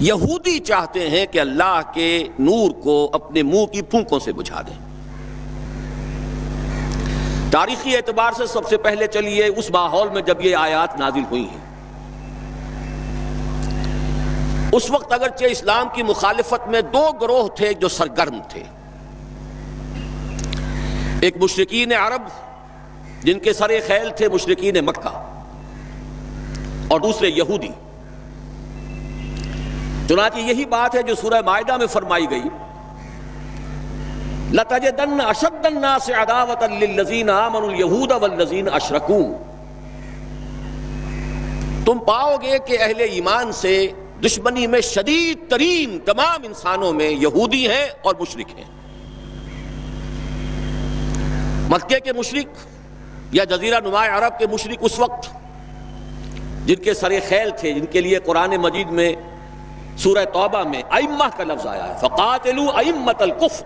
یہودی چاہتے ہیں کہ اللہ کے نور کو اپنے منہ کی پھونکوں سے بجھا دیں۔ تاریخی اعتبار سے سب سے پہلے چلیے اس ماحول میں جب یہ آیات نازل ہوئی ہیں، اس وقت اگرچہ اسلام کی مخالفت میں دو گروہ تھے جو سرگرم تھے، ایک مشرکین عرب جن کے سر خیل تھے مشرکین مکہ، اور دوسرے یہودی۔ چنانچہ یہی بات ہے جو سورہ مائدہ میں فرمائی گئی، لَتَجِدَنَّ أَشَدَّ النَّاسِ عَدَاوَةً لِلَّذِينَ آمَنُوا الْيَهُودَ وَالَّذِينَ أَشْرَكُوا۔ تم پاؤ گے کہ اہل ایمان سے دشمنی میں شدید ترین تمام انسانوں میں یہودی ہیں اور مشرک ہیں۔ مکے کے مشرک یا جزیرہ نما عرب کے مشرک اس وقت جن کے سر خیل تھے، جن کے لیے قرآن مجید میں سورہ توبہ میں ائمہ کا لفظ آیا ہے، فَقَاتِلُوا أَئِمَّةَ الْكُفْرِ۔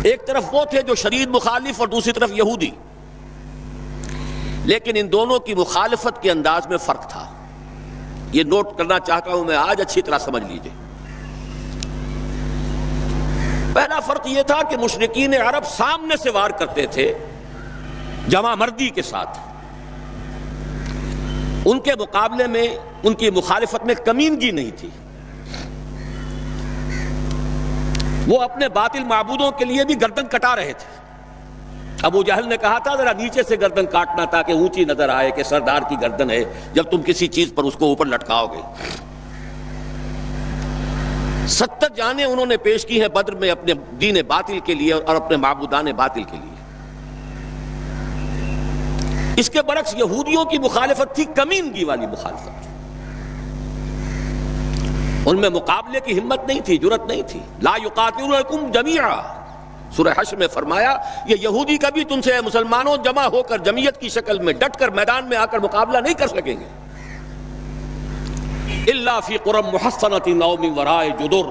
ایک طرف وہ تھے جو شدید مخالف اور دوسری طرف یہودی، لیکن ان دونوں کی مخالفت کے انداز میں فرق تھا۔ یہ نوٹ کرنا چاہتا ہوں میں آج، اچھی طرح سمجھ لیجئے۔ پہلا فرق یہ تھا کہ مشرکین عرب سامنے سے وار کرتے تھے جمع مردی کے ساتھ، ان کے مقابلے میں ان کی مخالفت میں کمینگی نہیں تھی۔ وہ اپنے باطل معبودوں کے لیے بھی گردن کٹا رہے تھے۔ ابو جہل نے کہا تھا ذرا نیچے سے گردن کاٹنا تاکہ اونچی نظر آئے کہ سردار کی گردن ہے جب تم کسی چیز پر اس کو اوپر لٹکاؤ گے۔ 70 جانیں انہوں نے پیش کی ہیں بدر میں اپنے دین باطل کے لیے اور اپنے معبودان باطل کے لیے۔ اس کے برعکس یہودیوں کی مخالفت تھی کمینگی والی مخالفت، ان میں مقابلے کی ہمت نہیں تھی، جرأت نہیں تھی۔ لا یقاتلونکم جمیعا، سورہ حشر میں فرمایا یہ یہودی کبھی تم سے مسلمانوں جمع ہو کر جمعیت کی شکل میں ڈٹ کر میدان میں آ کر مقابلہ نہیں کر سکیں گے، الا فی قری محصنۃ او من وراء جدر،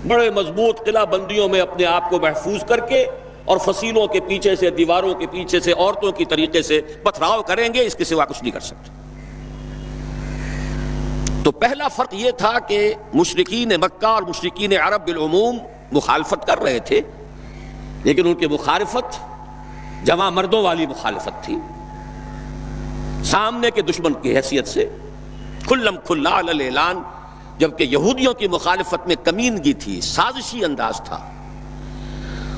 بڑے مضبوط قلعہ بندیوں میں اپنے آپ کو محفوظ کر کے اور فصیلوں کے پیچھے سے، دیواروں کے پیچھے سے، عورتوں کی طریقے سے پتھراؤ کریں گے، اس کے سوا کچھ نہیں کر سکتے۔ تو پہلا فرق یہ تھا کہ مشرکین مکہ اور مشرکین عرب بالعموم مخالفت کر رہے تھے، لیکن ان کی مخالفت جمع مردوں والی مخالفت تھی، سامنے کے دشمن کی حیثیت سے کھلم کھلا علی الاعلان، جبکہ یہودیوں کی مخالفت میں کمینگی تھی، سازشی انداز تھا،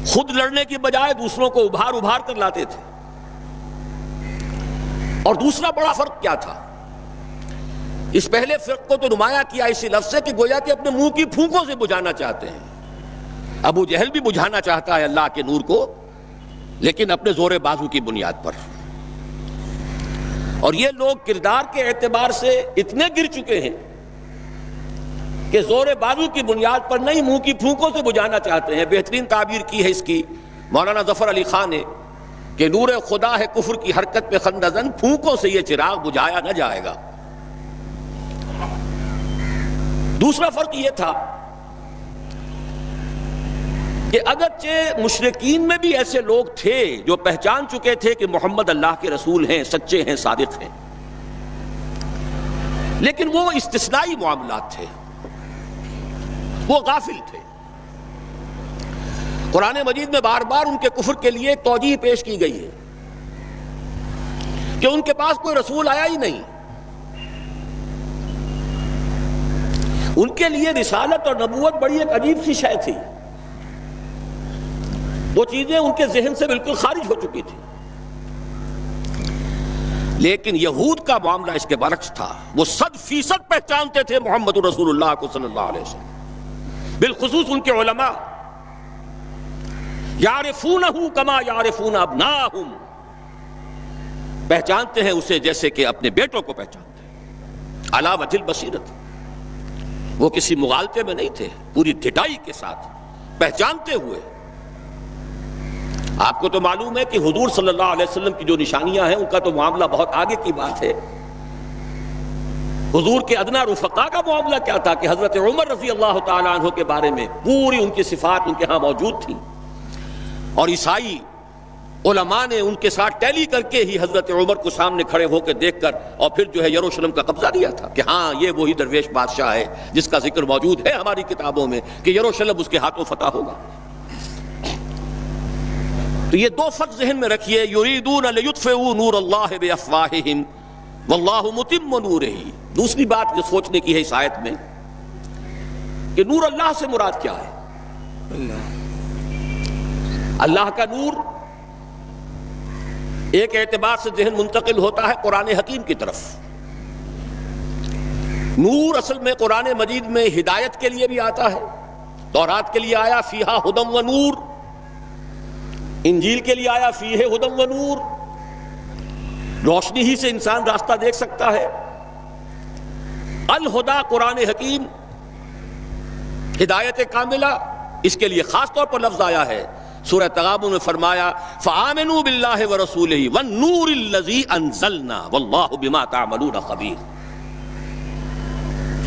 خود لڑنے کی بجائے دوسروں کو ابھار ابھار کر لاتے تھے۔ اور دوسرا بڑا فرق کیا تھا؟ اس پہلے فرق کو تو نمایاں کیا اسی لفظ سے کہ گویا کہ اپنے منہ کی پھونکوں سے بجھانا چاہتے ہیں۔ ابو جہل بھی بجھانا چاہتا ہے اللہ کے نور کو، لیکن اپنے زور بازو کی بنیاد پر۔ اور یہ لوگ کردار کے اعتبار سے اتنے گر چکے ہیں کہ زور بازو کی بنیاد پر نہیں، منہ کی پھونکوں سے بجھانا چاہتے ہیں۔ بہترین تعبیر کی ہے اس کی مولانا ظفر علی خان نے کہ نور خدا ہے کفر کی حرکت پہ خندہ زن، پھونکوں سے یہ چراغ بجھایا نہ جائے گا۔ دوسرا فرق یہ تھا کہ اگرچہ مشرکین میں بھی ایسے لوگ تھے جو پہچان چکے تھے کہ محمد اللہ کے رسول ہیں، سچے ہیں، صادق ہیں، لیکن وہ استثنائی معاملات تھے، وہ غافل تھے۔ قرآن مجید میں بار بار ان کے کفر کے لیے ایک توجیہ پیش کی گئی ہے کہ ان کے پاس کوئی رسول آیا ہی نہیں، ان کے لیے رسالت اور نبوت بڑی ایک عجیب سی شے تھی، وہ چیزیں ان کے ذہن سے بالکل خارج ہو چکی تھی۔ لیکن یہود کا معاملہ اس کے برعکس تھا، وہ 100% پہچانتے تھے محمد رسول اللہ کو صلی اللہ علیہ وسلم، بالخصوص ان کے علماء، یعرفونہ کما یعرفون ابناءہم، پہچانتے ہیں اسے جیسے کہ اپنے بیٹوں کو پہچانتے ہیں، علی وجہ البصیرۃ، وہ کسی مغالطے میں نہیں تھے، پوری ڈٹائی کے ساتھ پہچانتے ہوئے۔ آپ کو تو معلوم ہے کہ حضور صلی اللہ علیہ وسلم کی جو نشانیاں ہیں ان کا تو معاملہ بہت آگے کی بات ہے۔ حضور کے ادنا رفقا کا معاملہ کیا تھا کہ حضرت عمر رضی اللہ تعالیٰ عنہ کے بارے میں پوری ان کی صفات ان کے ہاں موجود تھیں، اور عیسائی علماء نے ان کے ساتھ ٹیلی کر کے ہی حضرت عمر کو سامنے کھڑے ہو کے دیکھ کر اور پھر جو ہے یروشلم کا قبضہ دیا تھا کہ ہاں یہ وہی درویش بادشاہ ہے جس کا ذکر موجود ہے ہماری کتابوں میں کہ یروشلم اس کے ہاتھوں فتح ہوگا۔ تو یہ دو فرق ذہن میں رکھیے، یریدون لیطفئوا نور اللہ بافواہہم واللہ متم نورہ۔ دوسری بات جو سوچنے کی ہے اس آیت میں کہ نور اللہ سے مراد کیا ہے؟ اللہ کا نور ایک اعتبار سے ذہن منتقل ہوتا ہے قرآن حکیم کی طرف۔ نور اصل میں قرآن مجید میں ہدایت کے لیے بھی آتا ہے، تورات کے لیے آیا فیہا ہدی و نور، انجیل کے لیے آیا فیہ ہدی و نور، روشنی ہی سے انسان راستہ دیکھ سکتا ہے۔ الہدا قرآن حکیم، ہدایت کاملہ، اس کے لیے خاص طور پر لفظ آیا ہے۔ سورہ تغابن میں فرمایا فآمنوا باللہ ورسولہ والنور الذی انزلنا واللہ بما تعملون خبیر۔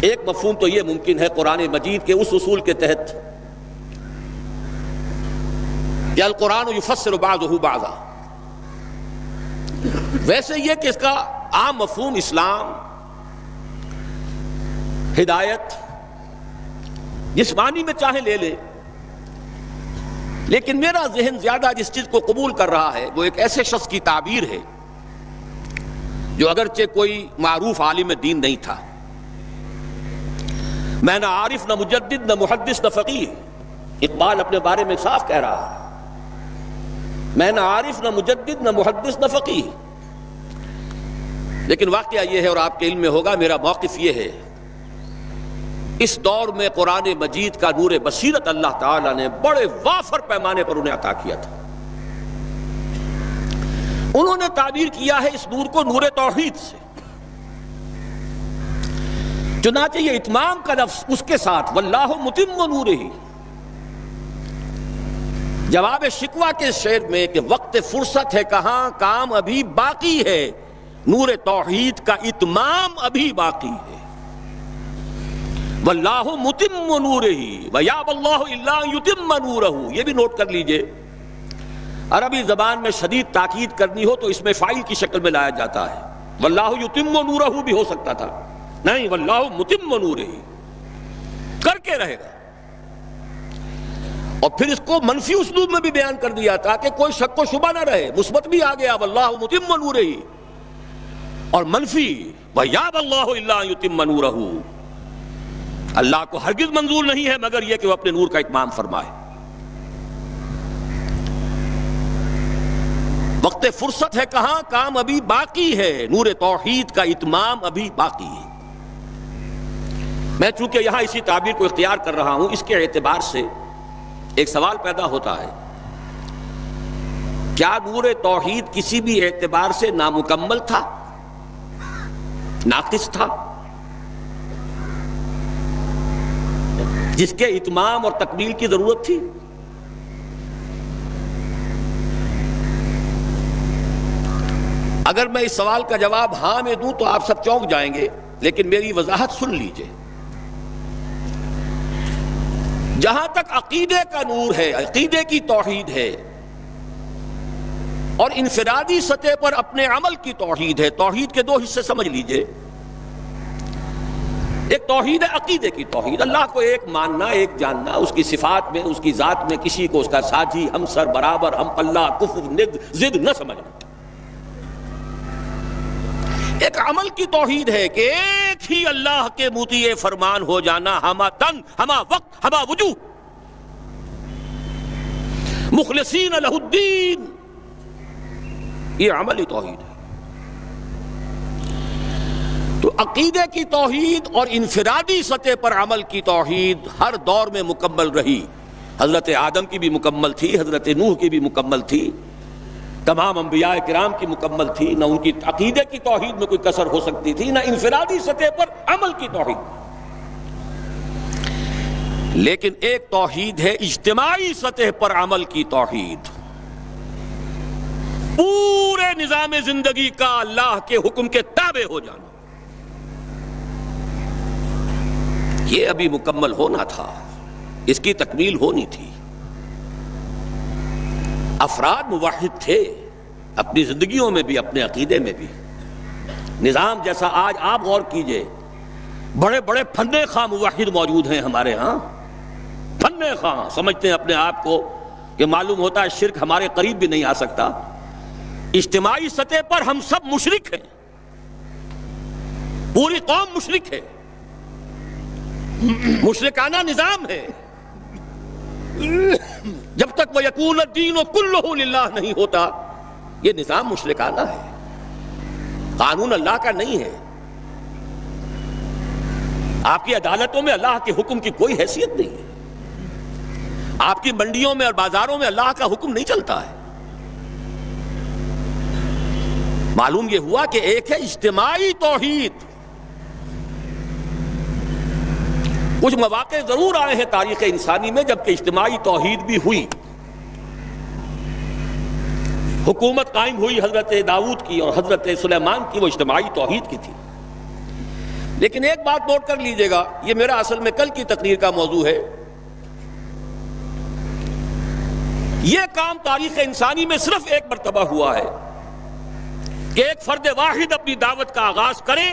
ایک مفہوم تو یہ ممکن ہے قرآن مجید کے اس اصول کے تحت کہ القرآن یفسر بعضہ بعضا، ویسے یہ کہ اس کا عام مفہوم اسلام، ہدایت، جس معنی میں چاہے لے لے، لیکن میرا ذہن زیادہ جس چیز کو قبول کر رہا ہے وہ ایک ایسے شخص کی تعبیر ہے جو اگرچہ کوئی معروف عالم دین نہیں تھا، میں نہ عارف نہ مجدد نہ محدث نہ فقیہ، اقبال اپنے بارے میں صاف کہہ رہا ہے، میں نہ عارف نہ مجدد نہ محدث نہ فقیہ، لیکن واقعہ یہ ہے اور آپ کے علم میں ہوگا، میرا موقف یہ ہے اس دور میں قرآن مجید کا نور بصیرت اللہ تعالیٰ نے بڑے وافر پیمانے پر انہیں عطا کیا تھا۔ انہوں نے تعبیر کیا ہے اس نور کو نور توحید سے، چنانچہ یہ اتمام کا لفظ اس کے ساتھ واللہ متم نورہ، جواب شکوہ کے شعر میں کہ وقت فرصت ہے کہاں کام ابھی باقی ہے، نور توحید کا اتمام ابھی باقی ہے۔ واللہ متم نورہ ویابی اللہ الا ان یتم نورہ، یہ بھی نوٹ کر لیجئے، عربی زبان میں شدید تاکید کرنی ہو تو اس میں فاعل کی شکل میں لایا جاتا ہے، واللہ یتم نورہ بھی ہو سکتا تھا، نہیں واللہ متم نورہ، کر کے رہے گا۔ اور پھر اس کو منفی اسلوب میں بھی بیان کر دیا تھا کہ کوئی شک و شبہ نہ رہے، مثبت بھی آ گیا واللہ متم نورہ، اور منفی ویابی اللہ الا ان یتم نورہ، اللہ کو ہرگز منظور نہیں ہے مگر یہ کہ وہ اپنے نور کا اتمام فرمائے۔ وقت فرصت ہے کہاں کام ابھی باقی ہے، نور توحید کا اتمام ابھی باقی ہے۔ میں چونکہ یہاں اسی تعبیر کو اختیار کر رہا ہوں، اس کے اعتبار سے ایک سوال پیدا ہوتا ہے، کیا نور توحید کسی بھی اعتبار سے نامکمل تھا، ناقص تھا، جس کے اتمام اور تکمیل کی ضرورت تھی؟ اگر میں اس سوال کا جواب ہاں میں دوں تو آپ سب چونک جائیں گے، لیکن میری وضاحت سن لیجئے۔ جہاں تک عقیدے کا نور ہے، عقیدے کی توحید ہے، اور انفرادی سطح پر اپنے عمل کی توحید ہے، توحید کے دو حصے سمجھ لیجئے۔ ایک توحید ہے عقیدے کی توحید، اللہ کو ایک ماننا، ایک جاننا، اس کی صفات میں، اس کی ذات میں کسی کو اس کا ساتھی، ہمسر، برابر، ہم پلہ، کفر، ند، ضد نہ سمجھنا۔ ایک عمل کی توحید ہے کہ ایک ہی اللہ کے مطیع فرمان ہو جانا، ہما تن، ہما وقت، ہما وجوہ، مخلصین لہ الدین، یہ عملی توحید ہے۔ تو عقیدے کی توحید اور انفرادی سطح پر عمل کی توحید ہر دور میں مکمل رہی، حضرت آدم کی بھی مکمل تھی، حضرت نوح کی بھی مکمل تھی، تمام انبیاء کرام کی مکمل تھی، نہ ان کی عقیدے کی توحید میں کوئی کسر ہو سکتی تھی، نہ انفرادی سطح پر عمل کی توحید۔ لیکن ایک توحید ہے اجتماعی سطح پر عمل کی توحید، پورے نظام زندگی کا اللہ کے حکم کے تابع ہو جانا، یہ ابھی مکمل ہونا تھا، اس کی تکمیل ہونی تھی۔ افراد موحد تھے اپنی زندگیوں میں بھی، اپنے عقیدے میں بھی. نظام جیسا آج آپ غور کیجئے، بڑے بڑے فنے خواہ موحد موجود ہیں ہمارے ہاں، فنے خواہ سمجھتے ہیں اپنے آپ کو کہ معلوم ہوتا ہے شرک ہمارے قریب بھی نہیں آ سکتا. اجتماعی سطح پر ہم سب مشرک ہیں، پوری قوم مشرک ہے، مشرکانہ نظام ہے. جب تک وہ یکون الدین کلہ للہ نہیں ہوتا یہ نظام مشرکانہ ہے، قانون اللہ کا نہیں ہے. آپ کی عدالتوں میں اللہ کے حکم کی کوئی حیثیت نہیں ہے، آپ کی منڈیوں میں اور بازاروں میں اللہ کا حکم نہیں چلتا ہے. معلوم یہ ہوا کہ ایک ہے اجتماعی توحید. کچھ مواقع ضرور آئے ہیں تاریخ انسانی میں جبکہ اجتماعی توحید بھی ہوئی، حکومت قائم ہوئی حضرت داؤد کی اور حضرت سلیمان کی، وہ اجتماعی توحید کی تھی. لیکن ایک بات نوٹ کر لیجئے گا، یہ میرا اصل میں کل کی تقریر کا موضوع ہے. یہ کام تاریخ انسانی میں صرف ایک مرتبہ ہوا ہے کہ ایک فرد واحد اپنی دعوت کا آغاز کرے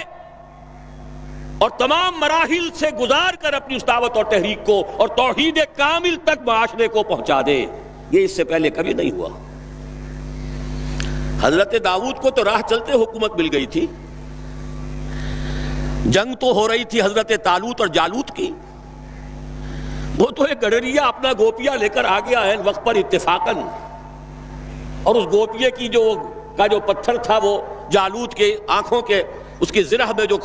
اور تمام مراحل سے گزار کر اپنی اس دعوت اور تحریک کو اور توحید کامل تک معاشرے کو پہنچا دے. یہ اس سے پہلے کبھی نہیں ہوا. حضرت داؤد کو تو راہ چلتے حکومت مل گئی تھی، جنگ تو ہو رہی تھی حضرت طالوت اور جالوت کی. وہ تو ایک گڈریا اپنا گوپیا لے کر آ گیا ہے وقت پر اتفاقاً، اور اس گوپیے کی جو پتھر تھا وہ جالوت کے آنکھوں کے اس کی زرہ میں جو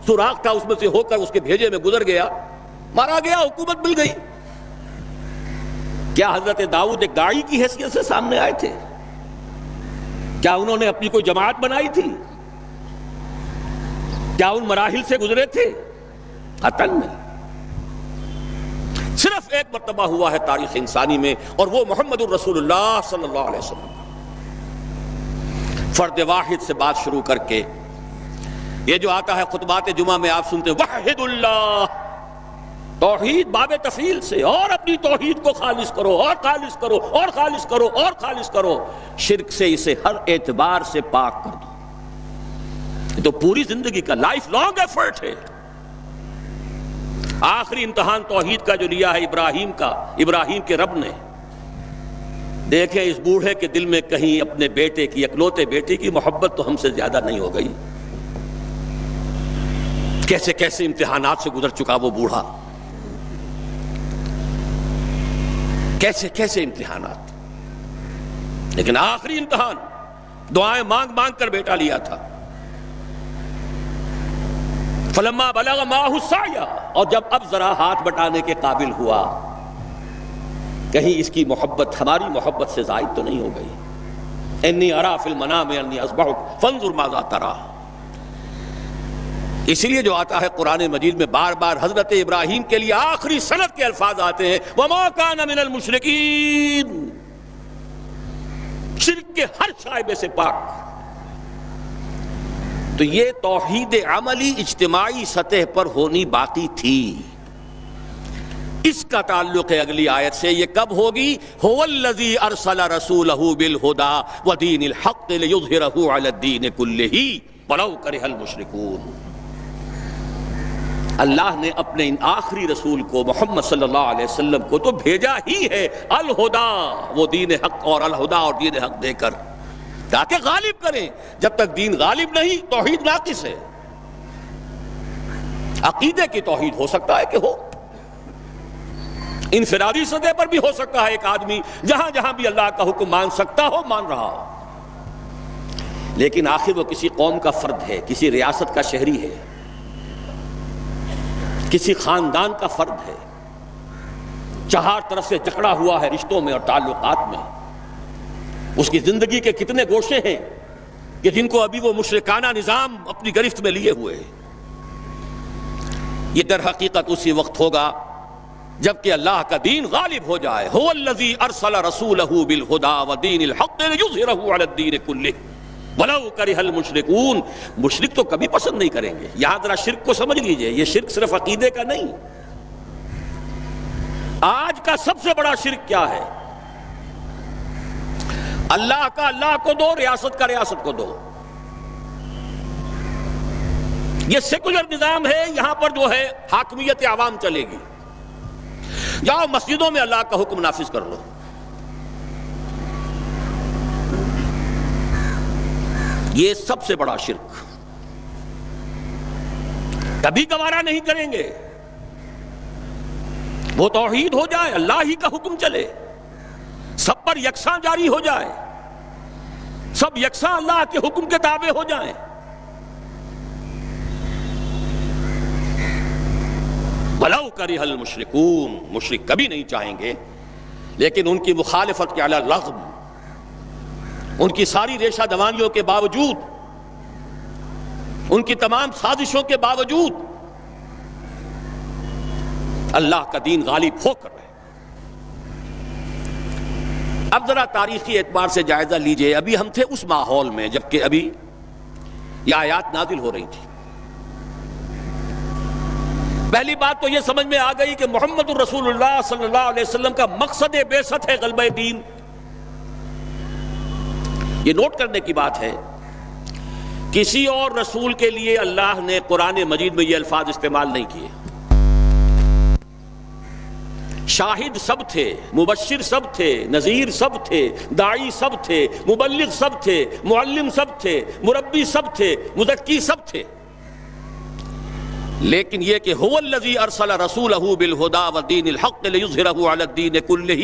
سوراخ تھا اس میں سے ہو کر اس کے بھیجے میں گزر گیا، مارا گیا، حکومت مل گئی. کیا حضرت داؤد ایک داعی کی حیثیت سے سامنے آئے تھے؟ کیا انہوں نے اپنی کوئی جماعت بنائی تھی؟ کیا ان مراحل سے گزرے تھے؟ قطعاً نہیں. صرف ایک مرتبہ ہوا ہے تاریخ انسانی میں، اور وہ محمد الرسول اللہ صلی اللہ علیہ وسلم. فرد واحد سے بات شروع کر کے یہ جو آتا ہے خطبات جمعہ میں آپ سنتے وحد اللہ، توحید باب تفعیل سے، اور اپنی توحید کو خالص کرو اور خالص کرو اور خالص کرو اور خالص کرو، شرک سے اسے ہر اعتبار سے پاک کر دو. یہ تو پوری زندگی کا لائف لانگ ایفرٹ ہے. آخری امتحان توحید کا جو لیا ہے ابراہیم کے رب نے. دیکھیں اس بوڑھے کے دل میں کہیں اپنے بیٹے کی، اکلوتے بیٹے کی محبت تو ہم سے زیادہ نہیں ہو گئی. کیسے کیسے امتحانات سے گزر چکا وہ بوڑھا، کیسے کیسے امتحانات. لیکن آخری امتحان دعائیں مانگ مانگ کر بیٹا لیا تھا. فلما بلغ معه السعی، اور جب اب ذرا ہاتھ بٹانے کے قابل ہوا، کہیں اس کی محبت ہماری محبت سے زائد تو نہیں ہو گئی. انی ارا فی المنام انی اذبحک فانظر ماذا تری. اسی لیے جو آتا ہے قرآن مجید میں بار بار حضرت ابراہیم کے لیے آخری سند کے الفاظ آتے ہیں وما کان من المشرکین، شرک کے ہر شائبے سے پاک. تو یہ توحید عملی اجتماعی سطح پر ہونی باقی تھی. اس کا تعلق ہے اگلی آیت سے. یہ کب ہوگی؟ هو الذی ارسل رسولہ بالہدی ودین الحق لیظہرہ علی الدین کلہ ولو کرہ المشرکون. اللہ نے اپنے ان آخری رسول کو محمد صلی اللہ علیہ وسلم کو تو بھیجا ہی ہے الہدا، وہ دین حق اور الہدا اور دین حق دے کر تاکہ غالب کریں. جب تک دین غالب نہیں توحید ناقص ہے. عقیدے کی توحید ہو سکتا ہے کہ ہو، انفرادی سطح پر بھی ہو سکتا ہے، ایک آدمی جہاں جہاں بھی اللہ کا حکم مان سکتا ہو مان رہا ہو، لیکن آخر وہ کسی قوم کا فرد ہے، کسی ریاست کا شہری ہے، کسی خاندان کا فرد ہے، چہار طرف سے جکڑا ہوا ہے رشتوں میں اور تعلقات میں. اس کی زندگی کے کتنے گوشے ہیں کہ جن کو ابھی وہ مشرکانہ نظام اپنی گرفت میں لیے ہوئے. یہ در حقیقت اسی وقت ہوگا جبکہ اللہ کا دین غالب ہو جائے. هو الذی ارسل رسولہ بالہدی ودین الحق لیظہرہ علی الدین کلہ ولو کرہ المشرکون. مشرک تو کبھی پسند نہیں کریں گے. یہاں ذرا شرک کو سمجھ لیجئے، یہ شرک صرف عقیدے کا نہیں. آج کا سب سے بڑا شرک کیا ہے؟ اللہ کا اللہ کو دو، ریاست کا ریاست کو دو. یہ سیکولر نظام ہے، یہاں پر جو ہے حاکمیت عوام چلے گی. جاؤ مسجدوں میں اللہ کا حکم نافذ کر لو. یہ سب سے بڑا شرک، کبھی گوارا نہیں کریں گے. وہ توحید ہو جائے، اللہ ہی کا حکم چلے، سب پر یکساں جاری ہو جائے، سب یکساں اللہ کے حکم کے تابع ہو جائیں. وَلَوْ كَرِهَ الْمُشْرِكُونَ، مشرک کبھی نہیں چاہیں گے، لیکن ان کی مخالفت کے علی الرغم، ان کی ساری ریشہ دوانیوں کے باوجود، ان کی تمام سازشوں کے باوجود اللہ کا دین غالب ہو کر رہے. اب ذرا تاریخی اعتبار سے جائزہ لیجئے. ابھی ہم تھے اس ماحول میں جبکہ ابھی یہ آیات نازل ہو رہی تھی. پہلی بات تو یہ سمجھ میں آ گئی کہ محمد الرسول اللہ صلی اللہ علیہ وسلم کا مقصد بعثت ہے غلبہ دین. یہ نوٹ کرنے کی بات ہے، کسی اور رسول کے لیے اللہ نے قرآن مجید میں یہ الفاظ استعمال نہیں کیے. شاہد سب تھے، مبشر سب تھے، نذیر سب تھے، داعی سب تھے، مبلغ سب تھے، معلم سب تھے، مربی سب تھے، مزکی سب تھے. لیکن یہ کہ هو الذی ارسل رسولہ بالہدی ودین الحق لیظہرہ علی الدین کلہ،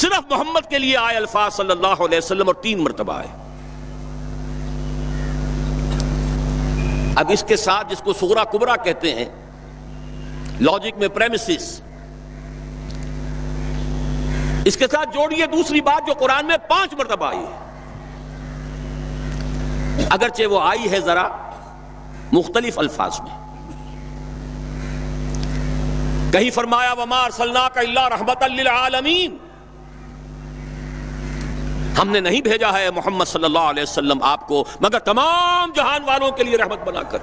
صرف محمد کے لیے آئے الفاظ صلی اللہ علیہ وسلم، اور 3 مرتبہ آئے. اب اس کے ساتھ جس کو صغرا کبرا کہتے ہیں لاجک میں پریمیسز، اس کے ساتھ جوڑیے دوسری بات جو قرآن میں 5 مرتبہ آئی ہے، اگرچہ وہ آئی ہے ذرا مختلف الفاظ میں. کہیں فرمایا وَمَا أَرْسَلْنَاكَ إِلَّا رَحْمَةً لِّلْعَالَمِينَ، ہم نے نہیں بھیجا ہے محمد صلی اللہ علیہ وسلم آپ کو مگر تمام جہان والوں کے لیے رحمت بنا کر.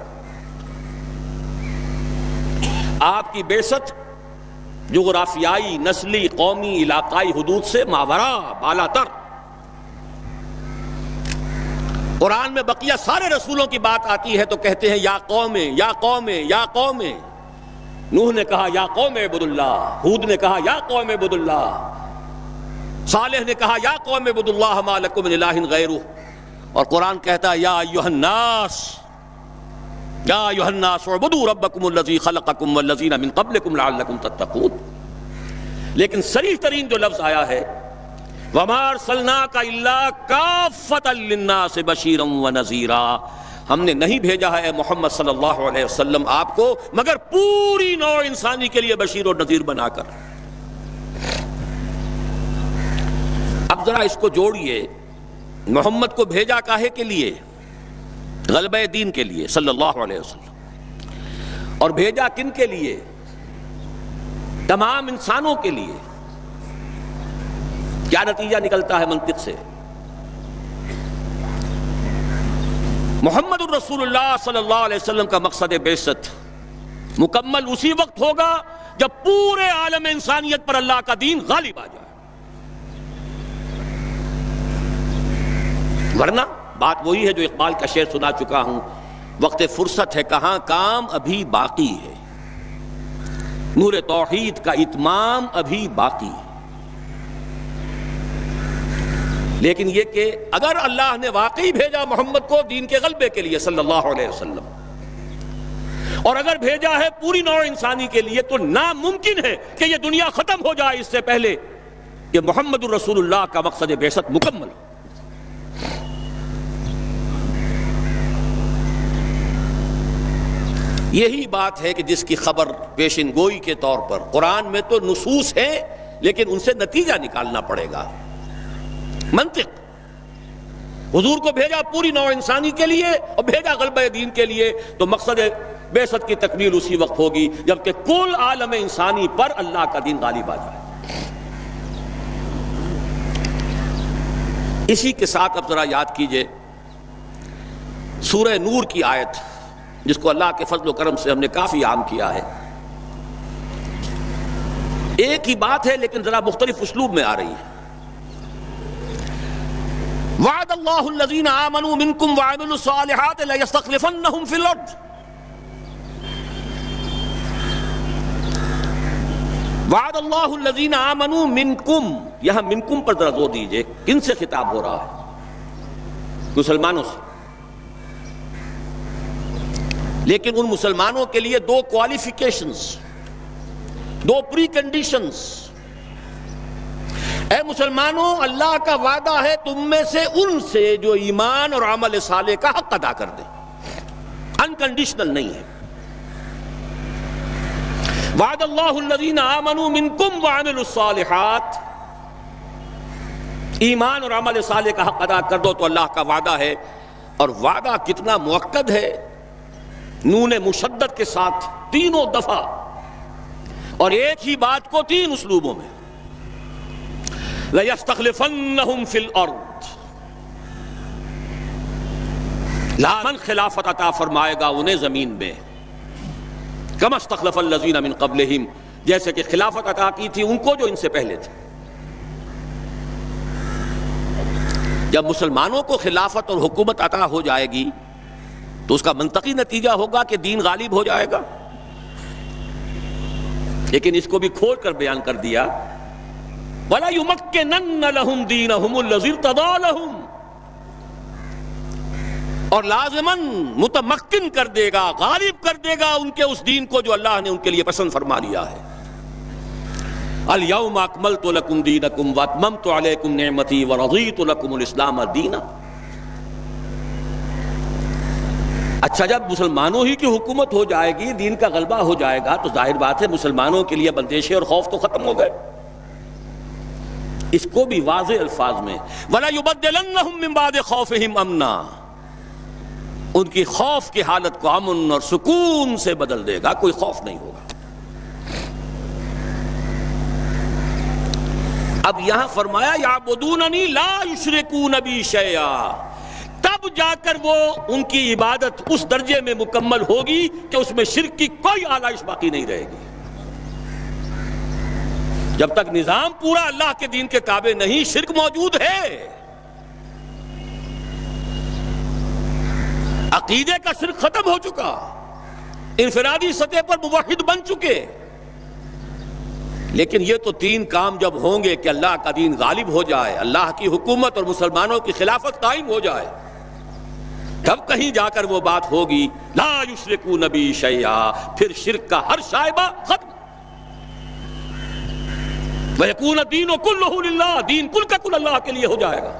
آپ کی بعثت جغرافیائی، نسلی، قومی، علاقائی حدود سے ماورا، بالا تر. قرآن میں بقیہ سارے رسولوں کی بات آتی ہے تو کہتے ہیں یا قوم یا قوم یا قوم. نوح نے کہا یا قوم اعبدوا اللہ، ہود نے کہا یا قوم اعبدوا اللہ، صالح نے کہا یا قوم اعبدوا اللہ ما لکم من الہ غیرہ. اور قرآن کہتا ہے یا ایھا الناس، یا ایھا الناس اعبدوا ربکم الذی خلقکم والذین من قبلکم لعلکم تتقون. لیکن صریح ترین جو لفظ آیا ہے وما ارسلناک الا کافۃ للناس بشیرا ونذیرا، ہم نے نہیں بھیجا ہے محمد صلی اللہ علیہ وسلم آپ کو مگر پوری نوع انسانی کے لیے بشیر اور نذیر بنا کر. اب ذرا اس کو جوڑیے، محمد کو بھیجا کاہے کے لیے؟ غلبہ دین کے لیے صلی اللہ علیہ وسلم. اور بھیجا کن کے لیے؟ تمام انسانوں کے لیے. کیا نتیجہ نکلتا ہے منطق سے؟ محمد الرسول اللہ صلی اللہ علیہ وسلم کا مقصد بعثت مکمل اسی وقت ہوگا جب پورے عالم انسانیت پر اللہ کا دین غالب آ جائے. ورنہ بات وہی ہے جو اقبال کا شعر سنا چکا ہوں، وقت فرصت ہے کہاں کام ابھی باقی ہے، نور توحید کا اتمام ابھی باقی ہے. لیکن یہ کہ اگر اللہ نے واقعی بھیجا محمد کو دین کے غلبے کے لیے صلی اللہ علیہ وسلم، اور اگر بھیجا ہے پوری نوع انسانی کے لیے، تو ناممکن ہے کہ یہ دنیا ختم ہو جائے اس سے پہلے کہ محمد الرسول اللہ کا مقصد بعثت مکمل ہو. یہی بات ہے کہ جس کی خبر پیشن گوئی کے طور پر قرآن میں تو نصوص ہیں، لیکن ان سے نتیجہ نکالنا پڑے گا. منطق، حضور کو بھیجا پوری نوع انسانی کے لیے اور بھیجا غلبہ دین کے لیے، تو مقصد بعثت کی تکمیل اسی وقت ہوگی جبکہ کل عالم انسانی پر اللہ کا دین غالب آ جائے. اسی کے ساتھ اب ذرا یاد کیجئے سورہ نور کی آیت، جس کو اللہ کے فضل و کرم سے ہم نے کافی عام کیا ہے. ایک ہی بات ہے لیکن ذرا مختلف اسلوب میں آ رہی ہے. وعد اللہ الذین آمنوا منکم وعملوا الصالحات لیستخلفنہم فی الارض. وعد اللہ الذین آمنوا منکم، یہاں منکم پر ذرا زور دیجئے. کن سے خطاب ہو رہا ہے؟ مسلمانوں سے. لیکن ان مسلمانوں کے لیے دو کوالیفیکیشنز، دو پری کنڈیشنز. اے مسلمانوں، اللہ کا وعدہ ہے تم میں سے ان سے جو ایمان اور عمل صالح کا حق ادا کر دے، انکنڈیشنل نہیں ہے. وعد اللہ الذین آمنوا منکم وعملوا الصالحات، ایمان اور عمل صالح کا حق ادا کر دو تو اللہ کا وعدہ ہے. اور وعدہ کتنا مؤکد ہے، نون مشدد کے ساتھ تینوں دفعہ، اور ایک ہی بات کو تین اسلوبوں میں. لَيَسْتَخْلِفَنَّهُمْ فِي الْأَرْضِ، لامن خلافت عطا فرمائے گا انہیں زمین میں. كَمَا اسْتَخْلَفَ الَّذِينَ مِن قَبْلِهِمْ، جیسے کہ خلافت عطا کی تھی ان کو جو ان سے پہلے تھے. جب مسلمانوں کو خلافت اور حکومت عطا ہو جائے گی تو اس کا منطقی نتیجہ ہوگا کہ دین غالب ہو جائے گا. لیکن اس کو بھی کھول کر بیان کر دیا، وَلَا يُمَكِّنَنَّ لَهُمْ دِينَهُمُ الَّذِي ارْتَضَىٰ لَهُمْ، اور لازماً متمکن کر دے گا، غالب کر دے گا ان کے اس دین کو جو اللہ نے ان کے لیے پسند فرما لیا ہے. الْيَوْمَ أَكْمَلْتُ لَكُمْ دِينَكُمْ وَأَتْمَمْتُ عَلَيْكُمْ نِعْمَتِي وَرَضِيتُ لَكُمُ الْإِسْلَامَ دِينًا. اچھا، جب مسلمانوں ہی کی حکومت ہو جائے گی، دین کا غلبہ ہو جائے گا، تو ظاہر بات ہے مسلمانوں کے لیے اندیشے اور خوف تو ختم ہو گئے. اس کو بھی واضح الفاظ میں وَلَا يُبَدِّلَنَّهُم مِّن بَعْدِ خَوْفِهِمْ أَمْنًا، ان کی خوف کی حالت کو امن اور سکون سے بدل دے گا، کوئی خوف نہیں ہوگا. اب یہاں فرمایا یعبدوننی لا یشرکون بی شیئا، تب جا کر وہ ان کی عبادت اس درجے میں مکمل ہوگی کہ اس میں شرک کی کوئی آلائش باقی نہیں رہے گی. جب تک نظام پورا اللہ کے دین کے تابع نہیں، شرک موجود ہے. عقیدے کا شرک ختم ہو چکا، انفرادی سطح پر موحد بن چکے. لیکن یہ تو تین کام جب ہوں گے کہ اللہ کا دین غالب ہو جائے، اللہ کی حکومت اور مسلمانوں کی خلافت قائم ہو جائے، تب کہیں جا کر وہ بات ہوگی لا یشرکون بی شیئا، پھر شرک کا ہر شائبہ ختم. وَيَكُونَ الدِّينُ كُلُّهُ لِلَّهِ، دین کل کا کل اللہ کے لیے ہو جائے گا.